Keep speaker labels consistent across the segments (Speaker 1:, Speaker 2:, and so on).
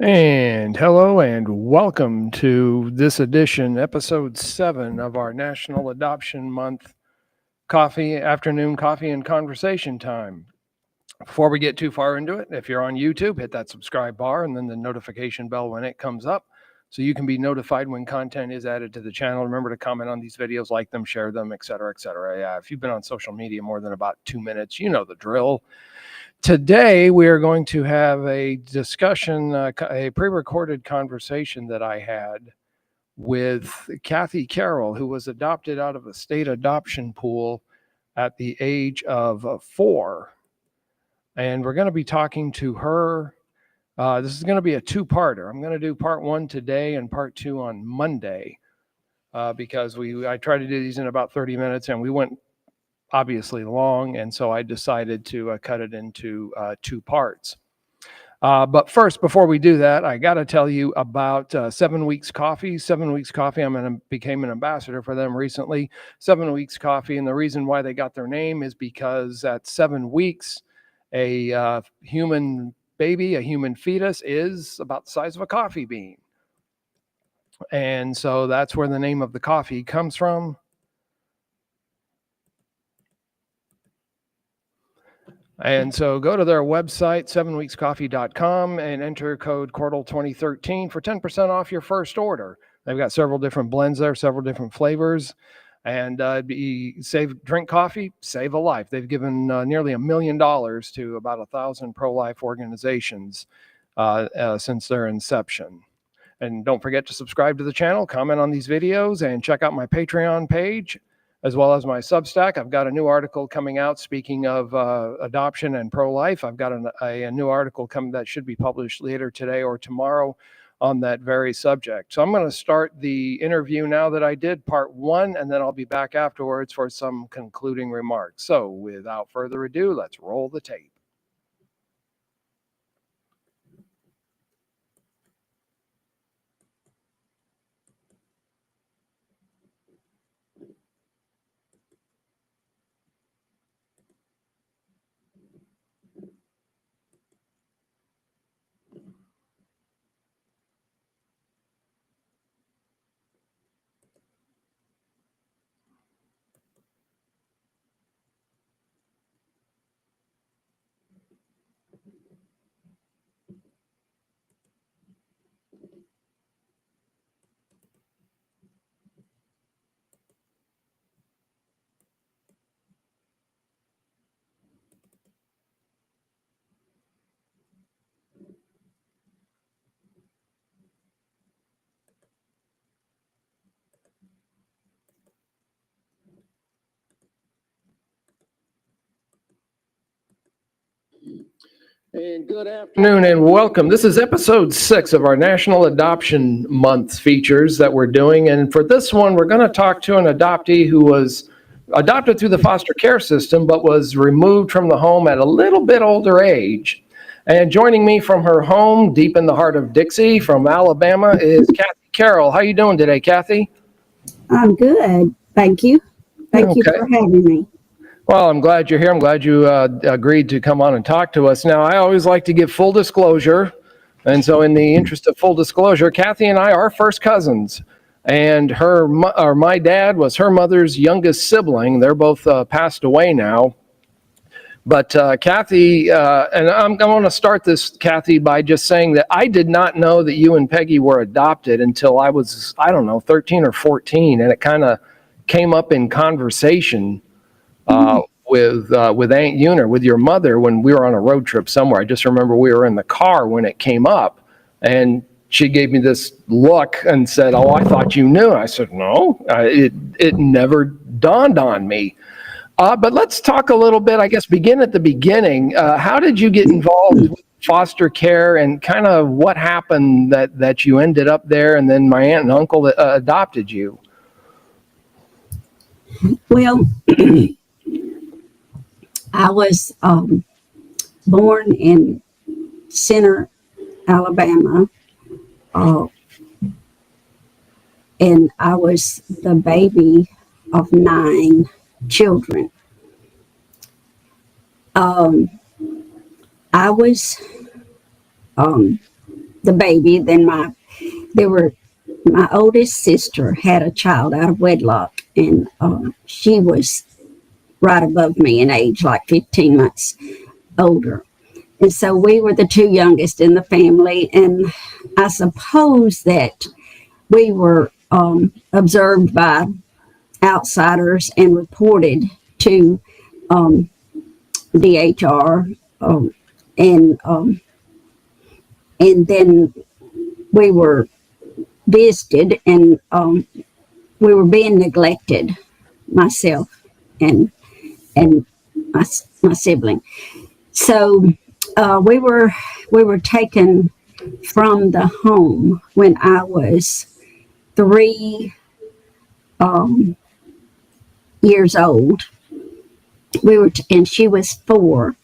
Speaker 1: And hello and welcome to this edition, episode 7 of our National Adoption Month afternoon coffee and conversation time. Before we get too far into it, if you're on YouTube, hit that subscribe bar and then the notification bell when it comes up so you can be notified when content is added to the channel. Remember to comment on these videos, like them, share them, etc., etc. Yeah, if you've been on social media more than about 2 minutes, you know the drill. Today, we are going to have a discussion, a pre-recorded conversation that I had with Cathy Carroll, who was adopted out of a state adoption pool at the age of 4. And we're going to be talking to her. This is going to be a two-parter. I'm going to do part 1 today and part 2 on Monday because I tried to do these in about 30 minutes and we went obviously long, and so I decided to cut it into 2 parts. But first, before we do that, I got to tell you about 7 Weeks Coffee. 7 Weeks Coffee, became an ambassador for them recently. 7 Weeks Coffee, and the reason why they got their name is because at 7 weeks, a human baby, a human fetus, is about the size of a coffee bean. And so that's where the name of the coffee comes from. And so go to their website, 7weekscoffee.com, and enter code Cordell2013 for 10% off your first order. They've got several different blends there, several different flavors. And drink coffee, save a life. They've given nearly $1 million to about 1,000 pro-life organizations since their inception. And don't forget to subscribe to the channel, comment on these videos, and check out my Patreon page, as well as my Substack. I've got a new article coming out, speaking of adoption and pro-life. I've got a new article coming that should be published later today or tomorrow on that very subject. So I'm going to start the interview now that I did, part 1, and then I'll be back afterwards for some concluding remarks. So without further ado, let's roll the tape. And good afternoon and welcome. This is episode 6 of our National Adoption Month features that we're doing. And for this one, we're going to talk to an adoptee who was adopted through the foster care system, but was removed from the home at a little bit older age. And joining me from her home, deep in the heart of Dixie, from Alabama, is Cathy Carroll. How are you doing today, Cathy?
Speaker 2: I'm good. Thank you. Thank you for having me.
Speaker 1: Well, I'm glad you're here. I'm glad you agreed to come on and talk to us. Now, I always like to give full disclosure. And so in the interest of full disclosure, Cathy and I are first cousins. And my dad was her mother's youngest sibling. They're both passed away now. But Cathy, and I'm going to start this, Cathy, by just saying that I did not know that you and Peggy were adopted until I was, 13 or 14. And it kind of came up in conversation with Aunt Una, with your mother, when we were on a road trip somewhere. I just remember we were in the car when it came up, and she gave me this look and said, "Oh, I thought you knew." I said, "No, it never dawned on me." But let's talk a little bit, I guess, begin at the beginning. How did you get involved with foster care, and kind of what happened that you ended up there, and then my aunt and uncle adopted you?
Speaker 2: Well, I was born in Center, Alabama, and I was the baby of 9 children. I was the baby, then my oldest sister had a child out of wedlock, and she was right above me in age, like 15 months older. And so we were the two youngest in the family, and I suppose that we were observed by outsiders and reported to DHR, and then we were visited, and we were being neglected, myself and my sibling. So we were taken from the home when I was 3 years old. And she was 4.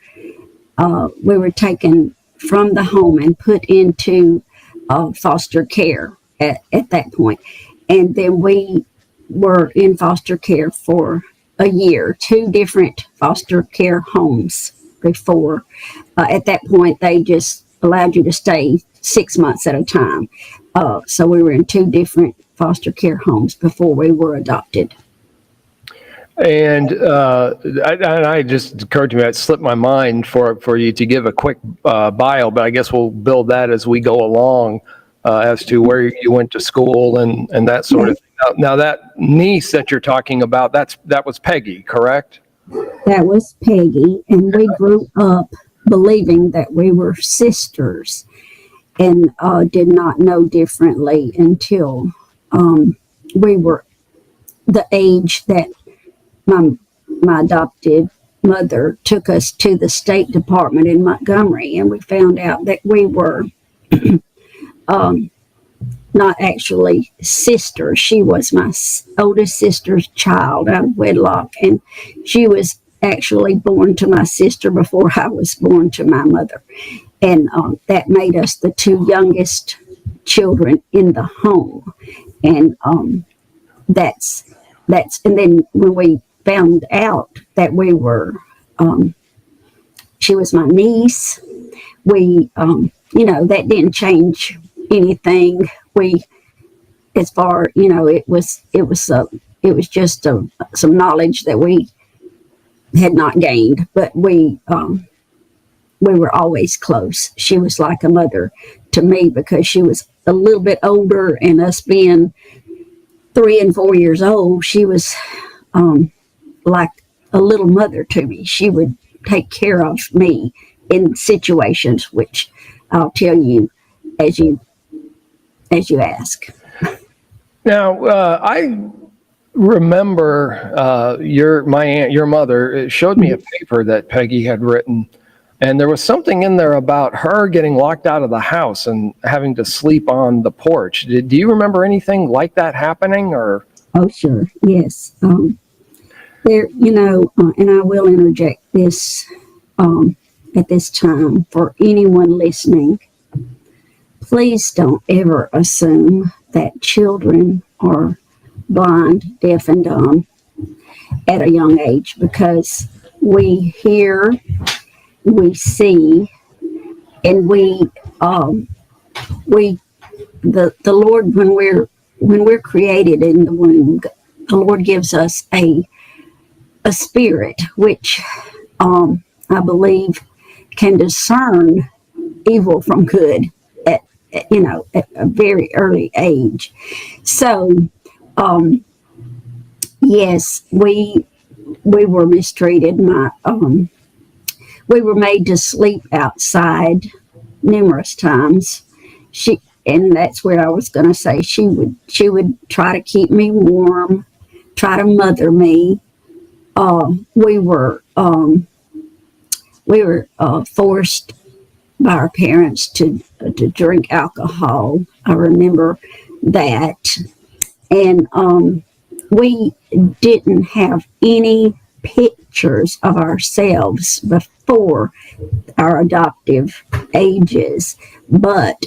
Speaker 2: We were taken from the home and put into foster care at that point. And then we were in foster care for a year, 2 different foster care homes before. At that point, they just allowed you to stay 6 months at a time. So we were in 2 different foster care homes before we were adopted.
Speaker 1: And I just occurred to me, it slipped my mind for you to give a quick bio, but I guess we'll build that as we go along as to where you went to school and that sort of thing. Now that niece that you're talking about, that was Peggy, correct?
Speaker 2: That was Peggy, and we grew up believing that we were sisters, and did not know differently until we were the age that my adopted mother took us to the State Department in Montgomery, and we found out that we were not actually sisters. She was my oldest sister's child out of wedlock, and she was actually born to my sister before I was born to my mother. And that made us the 2 youngest children in the home. And that's and then when we found out that we were she was my niece, we that didn't change anything. We, as far, it was just some knowledge that we had not gained, but we were always close. She was like a mother to me because she was a little bit older, and us being 3 and 4 years old, she was like a little mother to me. She would take care of me in situations, which I'll tell you as you ask.
Speaker 1: Now, I remember your mother showed me a paper that Peggy had written, and there was something in there about her getting locked out of the house and having to sleep on the porch. Do you remember anything like that happening? Or?
Speaker 2: Oh, sure. Yes. There, and I will interject this at this time for anyone listening. Please don't ever assume that children are blind, deaf, and dumb at a young age, because we hear, we see, and the Lord, when we're created in the womb, the Lord gives us a spirit which I believe can discern evil from good at a very early age. So yes, we were mistreated. We were made to sleep outside numerous times. And that's where I was going to say, she would try to keep me warm, try to mother me. We were forced by our parents to drink alcohol. I remember that. And we didn't have any pictures of ourselves before our adoptive ages, but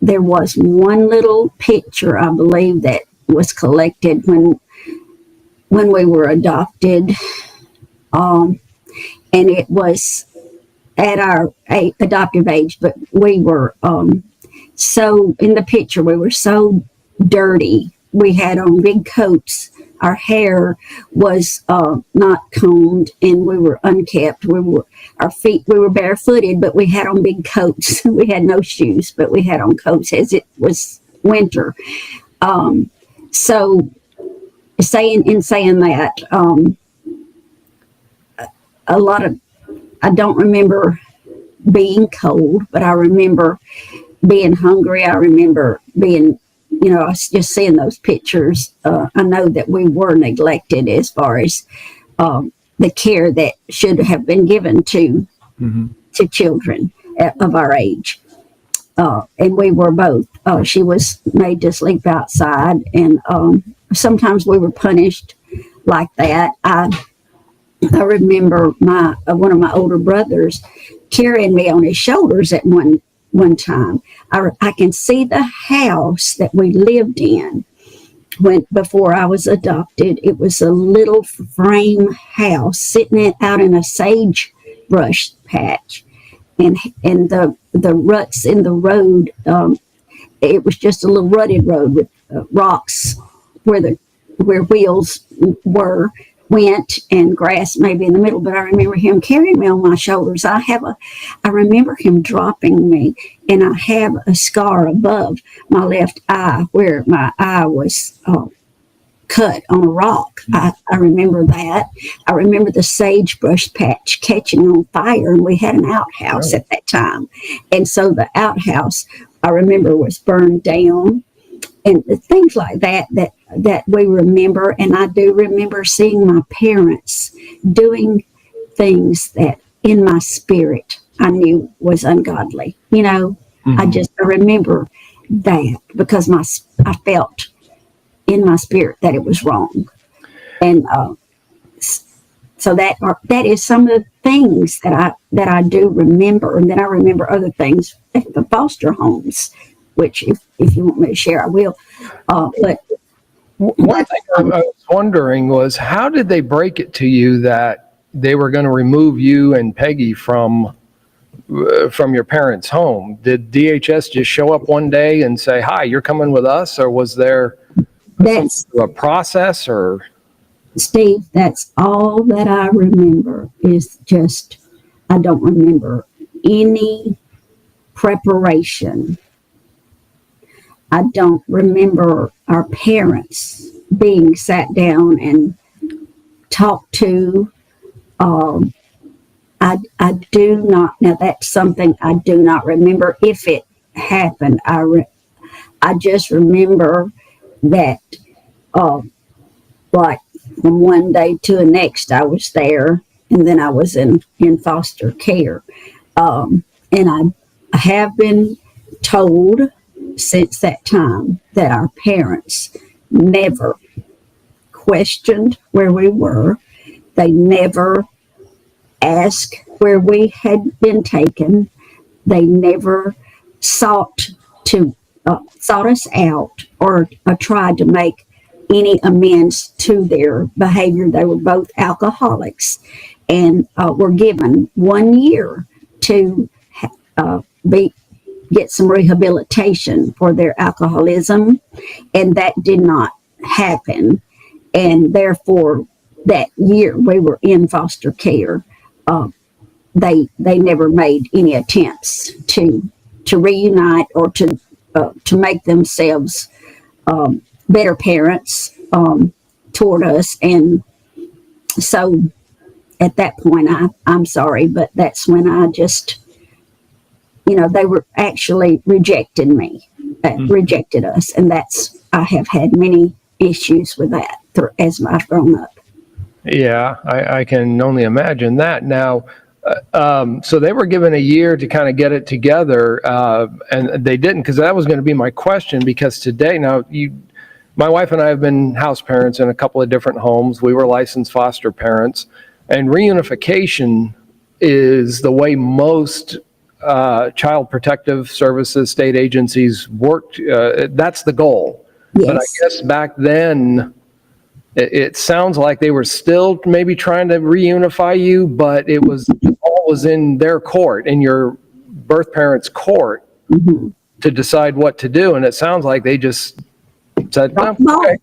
Speaker 2: there was one little picture, I believe, that was collected when we were adopted, and it was at our adoptive age, but we were so in the picture, we were so dirty. We had on big coats. Our hair was not combed, and we were unkept. Our feet. We were barefooted, but we had on big coats. We had no shoes, but we had on coats as it was winter. So saying that, a lot of I don't remember being cold, but I remember being hungry. I remember being, I was just seeing those pictures. I know that we were neglected as far as the care that should have been given to children of our age. And we were both. She was made to sleep outside, and sometimes we were punished like that. I remember one of my older brothers carrying me on his shoulders at one time. I can see the house that we lived in before I was adopted. It was a little frame house sitting out in a sagebrush patch, and the ruts in the road. It was just a little rutted road with rocks where wheels went, and grass maybe in the middle. But I remember him carrying me on my shoulders. I remember him dropping me, and I have a scar above my left eye where my eye was cut on a rock. I remember that. I remember the sagebrush patch catching on fire, and we had an outhouse at that time. And so the outhouse, I remember, was burned down, and things like that we remember. And I do remember seeing my parents doing things that in my spirit I knew was ungodly. I remember that because I felt in my spirit that it was wrong. And so that is some of the things that I do remember. And then I remember other things, the foster homes, which if you want me to share, I will. But
Speaker 1: one thing I was wondering was, how did they break it to you that they were going to remove you and Peggy from your parents' home? Did DHS just show up one day and say, "Hi, you're coming with us," or was there a process? Or
Speaker 2: Steve, that's all that I remember. Is just I don't remember any preparation. I don't remember our parents being sat down and talked to. I do not. Now that's something I do not remember if it happened. I just remember that, like from one day to the next, I was there, and then I was in foster care, and I have been told since that time that our parents never questioned where we were. They never asked where we had been taken. They never sought us out or tried to make any amends to their behavior. They were both alcoholics, and were given 1 year to get some rehabilitation for their alcoholism, and that did not happen. And therefore, that year we were in foster care. They never made any attempts to reunite or to make themselves better parents toward us. And so at that point, I'm sorry, but that's when I just, they were actually rejecting me, rejected us. And I have had many issues with that as I've grown up.
Speaker 1: Yeah, I can only imagine that. Now, so they were given a year to kind of get it together, and they didn't, because that was going to be my question. Because today, my wife and I have been house parents in a couple of different homes. We were licensed foster parents, and reunification is the way most child protective services, state agencies worked. That's the goal.
Speaker 2: Yes.
Speaker 1: But I guess back then, it sounds like they were still maybe trying to reunify you, but it was all in their court, in your birth parents' court.
Speaker 2: Mm-hmm.
Speaker 1: to decide what to do. And it sounds like they just said,
Speaker 2: Drop
Speaker 1: "Oh,
Speaker 2: the ball."
Speaker 1: okay,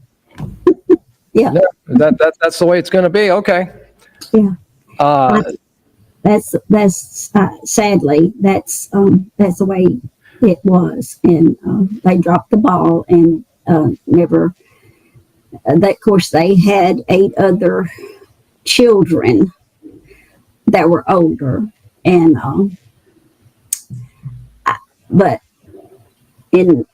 Speaker 2: Yeah.
Speaker 1: that's the way it's going to be." Okay.
Speaker 2: Yeah.
Speaker 1: Uh,
Speaker 2: That's sadly that's the way it was, and they dropped the ball and never. Of course, they had 8 other children that were older, and but in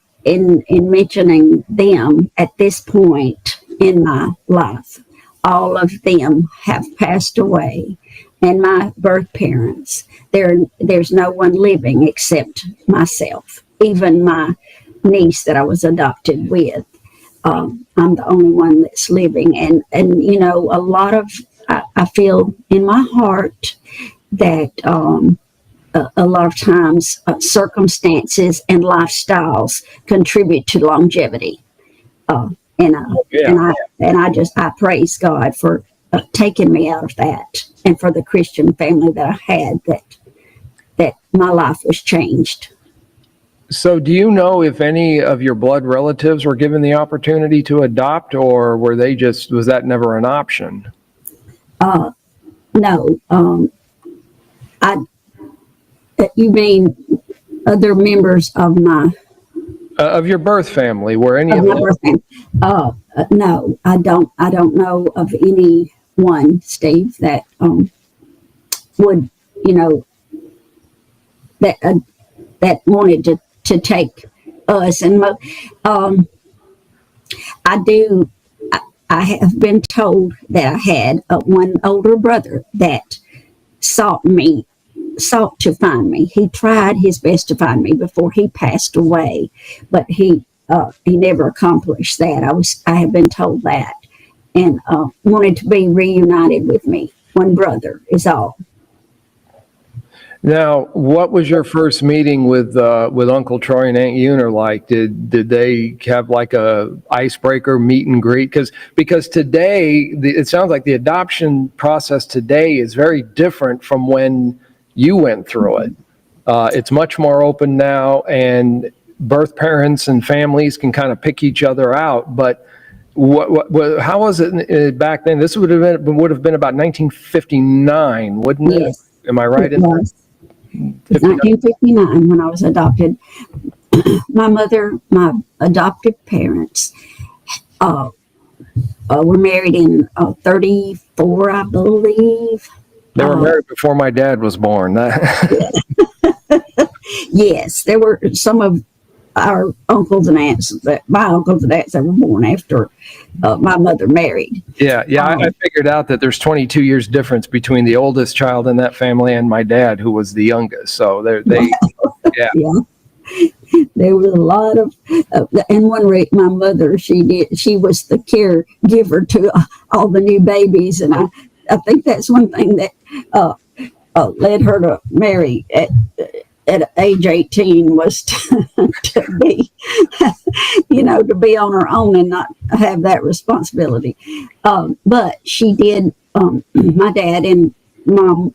Speaker 2: mentioning them at this point in my life, all of them have passed away, and my birth parents, there's no one living except myself. Even my niece that I was adopted with, I'm the only one that's living, and a lot of I feel in my heart that a lot of times circumstances and lifestyles contribute to longevity. Uh, and I,
Speaker 1: yeah.
Speaker 2: I praise God for taking me out of that, and for the Christian family that I had, that my life was changed.
Speaker 1: So do you know if any of your blood relatives were given the opportunity to adopt, or was that never an option?
Speaker 2: No, I. You mean other members of
Speaker 1: Of your birth family, were any of
Speaker 2: my
Speaker 1: them?
Speaker 2: birth family? No, I don't. I don't know of anyone, Steve, that would that that wanted to take us. And I do. I have been told that I had one older brother that sought to find me. He tried his best to find me before he passed away, but he never accomplished that. I have been told that, and wanted to be reunited with me. One brother is all.
Speaker 1: Now, what was your first meeting with Uncle Troy and Aunt Uner like? Did they have like a icebreaker meet and greet? Because today it sounds like the adoption process today is very different from when you went through it. It's much more open now, and birth parents and families can kind of pick each other out. But how was it back then? This would have been about 1959, wouldn't it?
Speaker 2: Yes,
Speaker 1: Am I right?
Speaker 2: it was. It's 1959 when I was adopted. My adoptive parents were married in 34, I believe.
Speaker 1: They were married before my dad was born.
Speaker 2: Yes, there were some of our uncles and aunts my uncles and aunts that were born after my mother married.
Speaker 1: Yeah. I figured out that there's 22 years difference between the oldest child in that family and my dad, who was the youngest. So yeah.
Speaker 2: There was a lot of, and my mother, she was the caregiver to all the new babies, and I think that's one thing that led her to marry at age 18 was to be, to be on her own and not have that responsibility. But she did. My dad and mom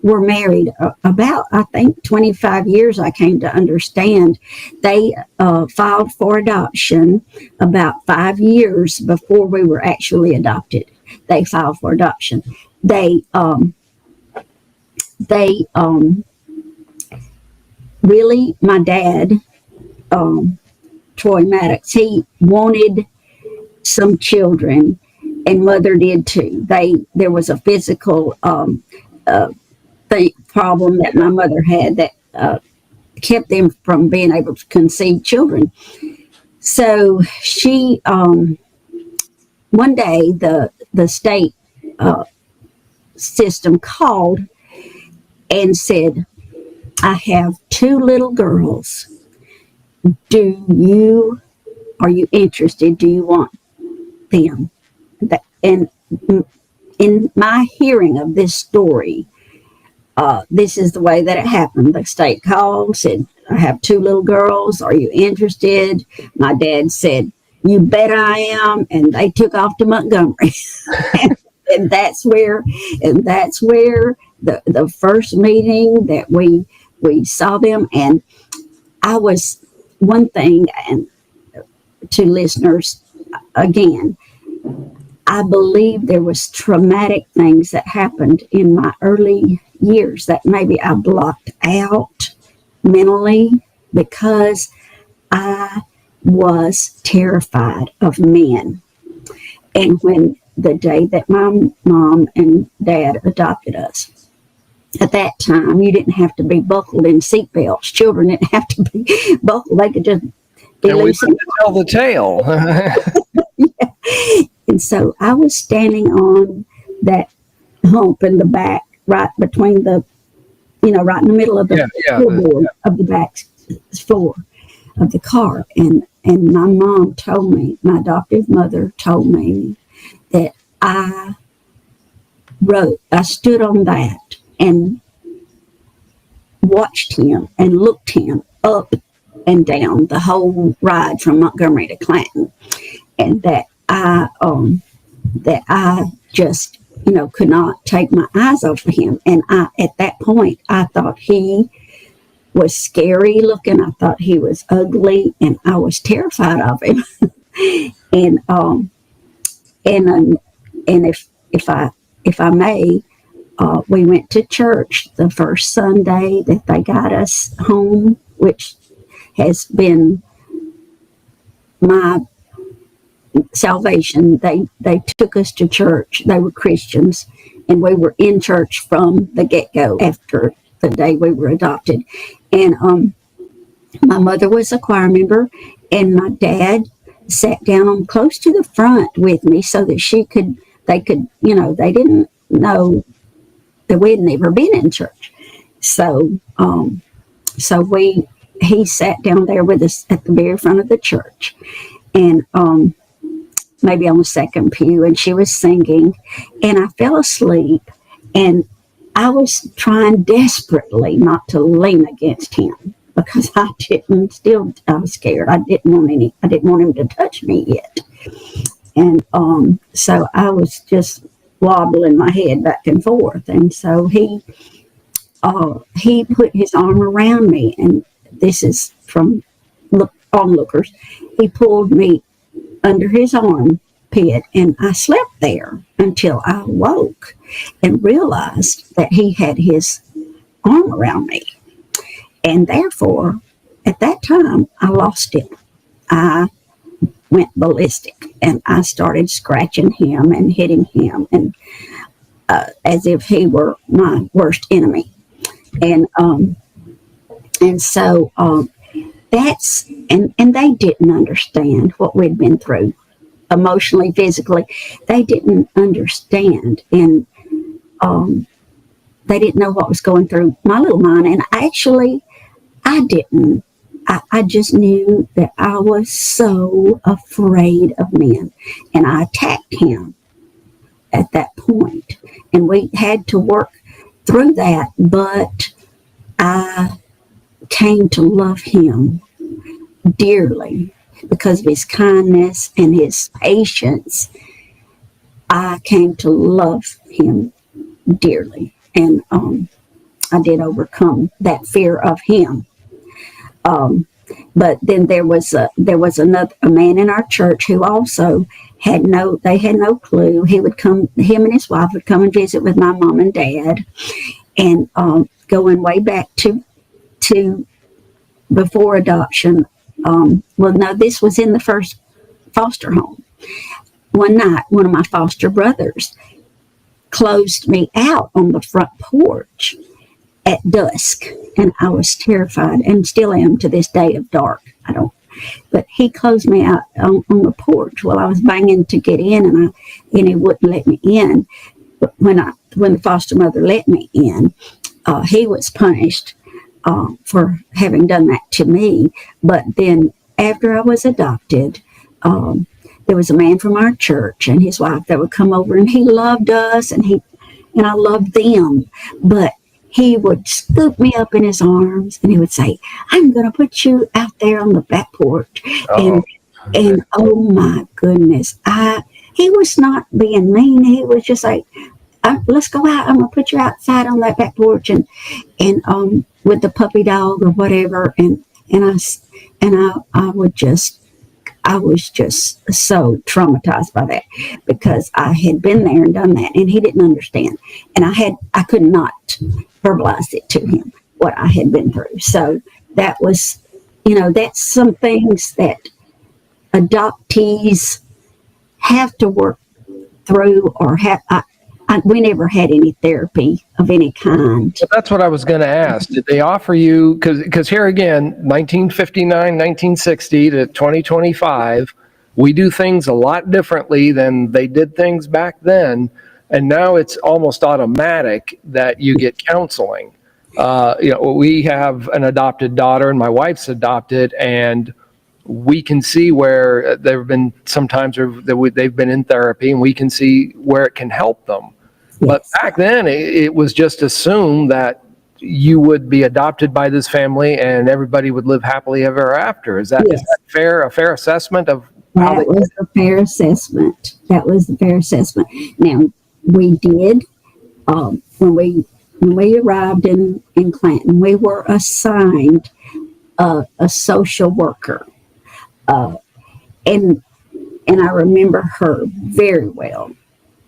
Speaker 2: were married about, I think, 25 years. I came to understand. They filed for adoption about 5 years before we were actually adopted. They filed for adoption. They really, my dad, Troy Maddox, he wanted some children, and mother did too. There was a physical problem that my mother had that kept them from being able to conceive children. So she, one day, the state system called and said, "I have 2 little girls. Are you interested? Do you want them?" And in my hearing of this story, this is the way that it happened. The state called, said, "I have 2 little girls. Are you interested?" My dad said, "You bet I am." And they took off to Montgomery. and that's where the first meeting that we saw them. And I was one thing, and to listeners, again, I believe there was traumatic things that happened in my early years that maybe I blocked out mentally because I was terrified of men. And when the day that my mom and dad adopted us, at that time, you didn't have to be buckled in seatbelts. Children didn't have to be buckled. They could just be
Speaker 1: And we
Speaker 2: loose.
Speaker 1: like to tell the tale.
Speaker 2: And so I was standing on that hump in the back, right between the, right in the middle of the floorboard of the back floor of the car. And my mom told me, my adoptive mother told me that I stood on that and watched him and looked him up and down the whole ride from Montgomery to Clanton, and that I just could not take my eyes off of him. And at that point I thought he was scary looking. I thought he was ugly, and I was terrified of him. and if I may, we went to church the first Sunday that they got us home, which has been my salvation. They took us to church. They were Christians, and we were in church from the get-go after the day we were adopted. And my mother was a choir member, and my dad sat down on close to the front with me so that they didn't know that we had never been in church. So he sat down there with us at the very front of the church, and maybe on the second pew, and she was singing, and I fell asleep, and I was trying desperately not to lean against him because I was scared. I didn't want him to touch me yet. And so I was just wobbling my head back and forth. And so he put his arm around me, and this is from onlookers. He pulled me under his armpit, and I slept there until I woke and realized that he had his arm around me. And therefore, at that time, I lost it. I went ballistic, and I started scratching him and hitting him, and as if he were my worst enemy. And so they didn't understand what we'd been through emotionally, physically. They didn't understand, and they didn't know what was going through my little mind. And actually, I didn't. I just knew that I was so afraid of men, and I attacked him at that point. And we had to work through that, but I came to love him dearly because of his kindness and his patience. I came to love him dearly, and I did overcome that fear of him. But then there was a man in our church who also had no clue. He would come, him and his wife would come and visit with my mom and dad, and going way back to before adoption. This was in the first foster home. One night, one of my foster brothers closed me out on the front porch at dusk, and I was terrified, and still am to this day of dark. But he closed me out on the porch while I was banging to get in, and he wouldn't let me in. But when the foster mother let me in, he was punished for having done that to me. But then after I was adopted, there was a man from our church and his wife that would come over, and he loved us, and I loved them. But he would scoop me up in his arms, and he would say, "I'm going to put you out there on the back porch." And oh my goodness, he was not being mean. He was just like, "Let's go out. I'm going to put you outside on that back porch," and with the puppy dog or whatever. And and I was just so traumatized by that, because I had been there and done that, and he didn't understand, and I could not verbalize it to him what I had been through. So that was, that's some things that adoptees have to work through, or we never had any therapy of any kind.
Speaker 1: So that's what I was going to ask. Did they offer you, because here again, 1959, 1960 to 2025, we do things a lot differently than they did things back then. And now it's almost automatic that you get counseling. We have an adopted daughter, and my wife's adopted, and we can see where there have been sometimes they've been in therapy, and we can see where it can help them. But back then, it was just assumed that you would be adopted by this family and everybody would live happily ever after. Is that fair? A fair assessment of how
Speaker 2: that was a fair assessment. That was the fair assessment. Now, we did, when we arrived in Clanton, we were assigned a social worker. And I remember her very well.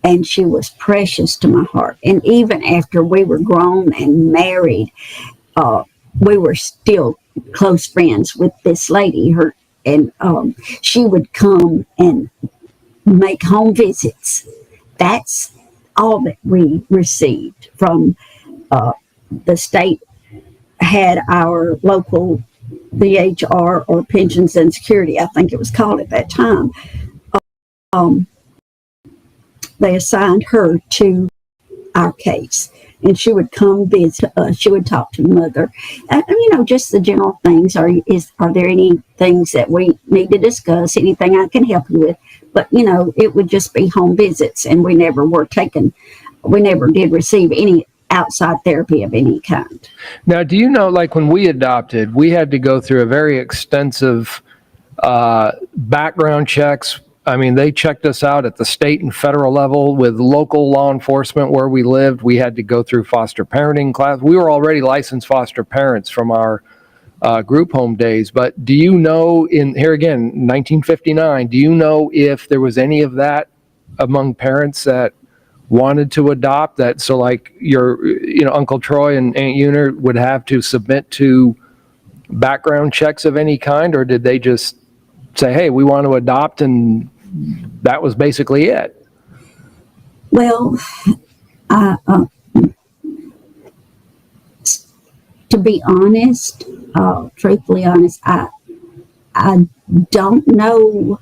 Speaker 2: And she was precious to my heart. And even after we were grown and married, we were still close friends with this lady. She would come and make home visits. That's all that we received from the state. Had our local VHR, or Pensions and Security, I think it was called at that time. They assigned her to our case, and she would come visit us. She would talk to mother, just the general things. Are there any things that we need to discuss? Anything I can help you with? But it would just be home visits, and we never did receive any outside therapy of any kind.
Speaker 1: Now, do you know, like when we adopted, we had to go through a very extensive background checks. I mean, they checked us out at the state and federal level with local law enforcement where we lived. We had to go through foster parenting class. We were already licensed foster parents from our group home days. But do you know, here again, 1959, do you know if there was any of that among parents that wanted to adopt, that so like your Uncle Troy and Aunt Uner would have to submit to background checks of any kind, or did they just say, hey, we want to adopt, and that was basically it?
Speaker 2: Well, to be honest, truthfully honest, I don't know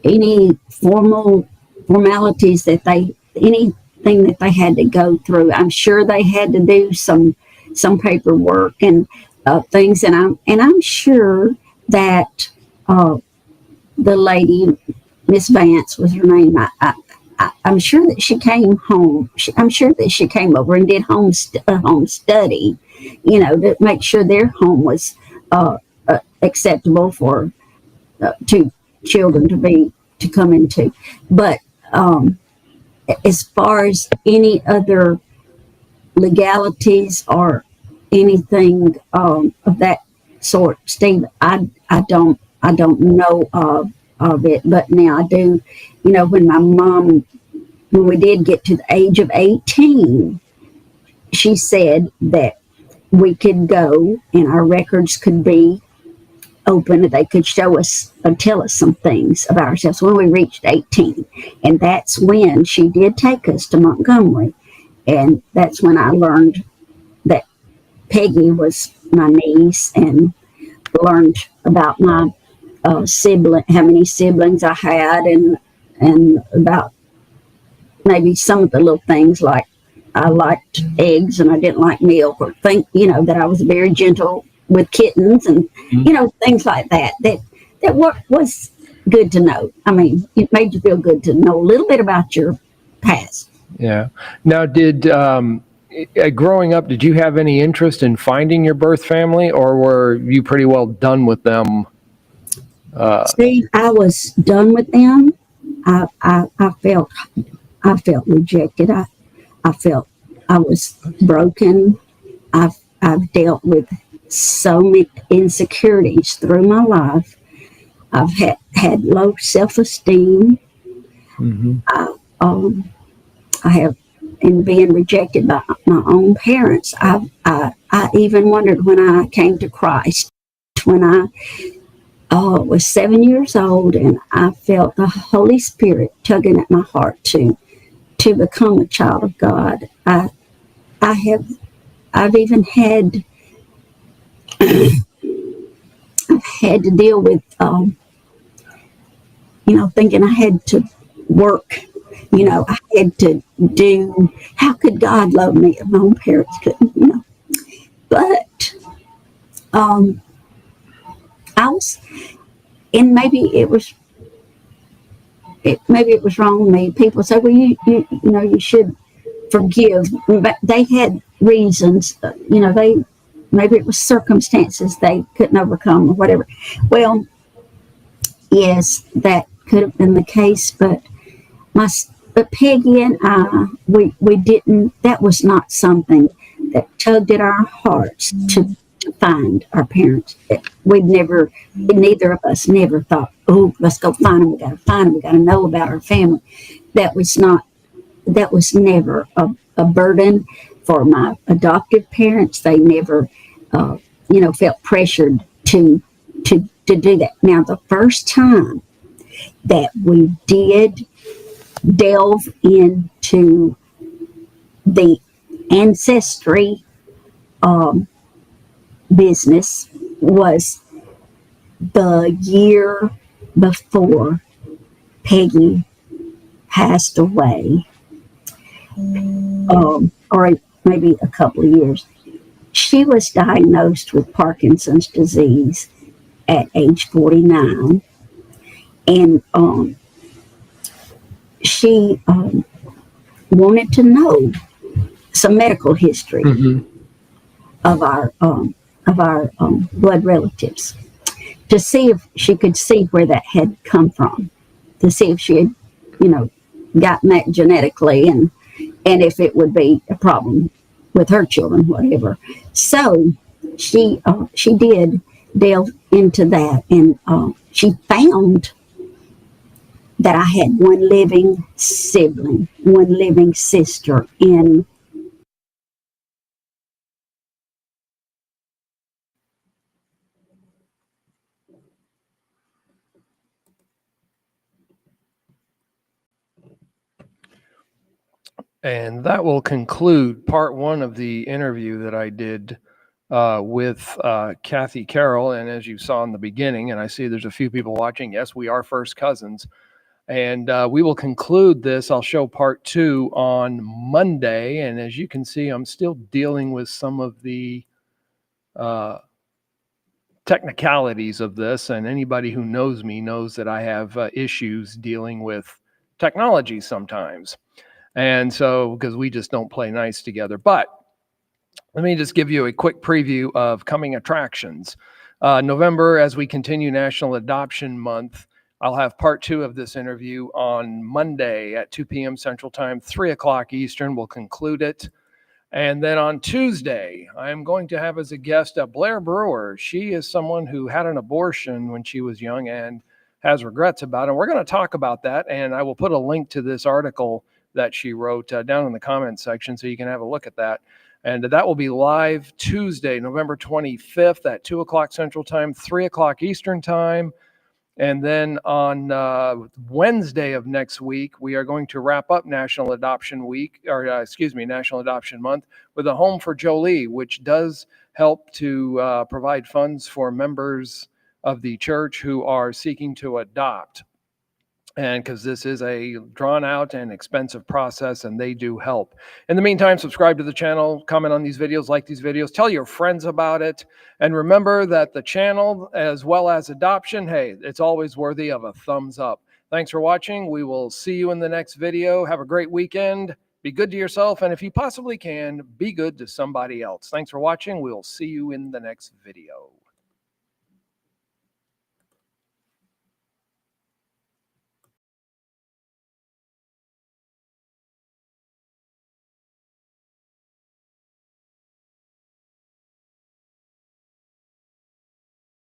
Speaker 2: any formalities that anything that they had to go through. I'm sure they had to do some paperwork and things, and I'm sure that the lady, Miss Vance was her name. I'm sure that she came home. I'm sure that she came over and did home study, to make sure their home was acceptable for two children to come into. But as far as any other legalities or anything of that sort, Steve, I don't know of it. But now I do. When we did get to the age of 18, she said that we could go and our records could be open. They could show us and tell us some things about ourselves when we reached 18. And that's when she did take us to Montgomery. And that's when I learned that Peggy was my niece, and learned about my sibling, how many siblings I had, and about maybe some of the little things like I liked eggs and I didn't like milk, or that I was very gentle with kittens, and things like that was good to know. I mean, it made you feel good to know a little bit about your past.
Speaker 1: Yeah. Now, growing up, did you have any interest in finding your birth family, or were you pretty well done with them?
Speaker 2: Steve, I was done with them. I felt rejected. I felt I was broken. I've dealt with so many insecurities through my life. I've had low self-esteem.
Speaker 1: Mm-hmm.
Speaker 2: I have, in being rejected by my own parents. I even wondered when I came to Christ, when I was 7 years old, and I felt the Holy Spirit tugging at my heart to become a child of God. I have I've even had to deal with thinking I had to work. I had to do. How could God love me if my own parents couldn't? But um, I was, and maybe it was wrong with me. People say, well, you should forgive, but they had reasons. They maybe it was circumstances they couldn't overcome or whatever. Well, yes, that could have been the case, but my but Peggy and I, we didn't. That was not something that tugged at our hearts to find our parents. Neither of us never thought, oh, let's go find them. We got to find them. We got to know about our family. That was not. That was never a burden for my adoptive parents. They never, felt pressured to do that. Now, the first time that we did delve into the ancestry business was the year before Peggy passed away, or maybe a couple of years. She was diagnosed with Parkinson's disease at age 49, and she wanted to know some medical history
Speaker 1: Mm-hmm.
Speaker 2: of our blood relatives, to see if she could see where that had come from, to see if she had, gotten that genetically, and if it would be a problem with her children, whatever. So she did delve into that, and she found that I had one living sibling, one living sister in.
Speaker 1: And that will conclude part one of the interview that I did with Cathy Carroll. And as you saw in the beginning, and I see there's a few people watching, yes, we are first cousins. And we will conclude this. I'll show part two on Monday. And as you can see, I'm still dealing with some of the technicalities of this. And anybody who knows me knows that I have issues dealing with technology sometimes. And so, because we just don't play nice together. But let me just give you a quick preview of coming attractions. November, as we continue National Adoption Month, I'll have part two of this interview on Monday at 2 p.m. Central Time, 3 o'clock Eastern. We'll conclude it. And then on Tuesday, I am going to have as a guest Blair Brewer. She is someone who had an abortion when she was young and has regrets about it. And we're going to talk about that. And I will put a link to this article that she wrote down in the comments section so you can have a look at that. And that will be live Tuesday, November 25th at 2 o'clock Central Time, 3 o'clock Eastern Time. And then on Wednesday of next week, we are going to wrap up National Adoption Week, or National Adoption Month, with a Home for Jolie, which does help to provide funds for members of the church who are seeking to adopt. And because this is a drawn out and expensive process, and they do help. In the meantime, subscribe to the channel, comment on these videos, like these videos, tell your friends about it. And remember that the channel, as well as adoption, hey, it's always worthy of a thumbs up. Thanks for watching. We will see you in the next video. Have a great weekend. Be good to yourself. And if you possibly can, be good to somebody else. Thanks for watching. We'll see you in the next video.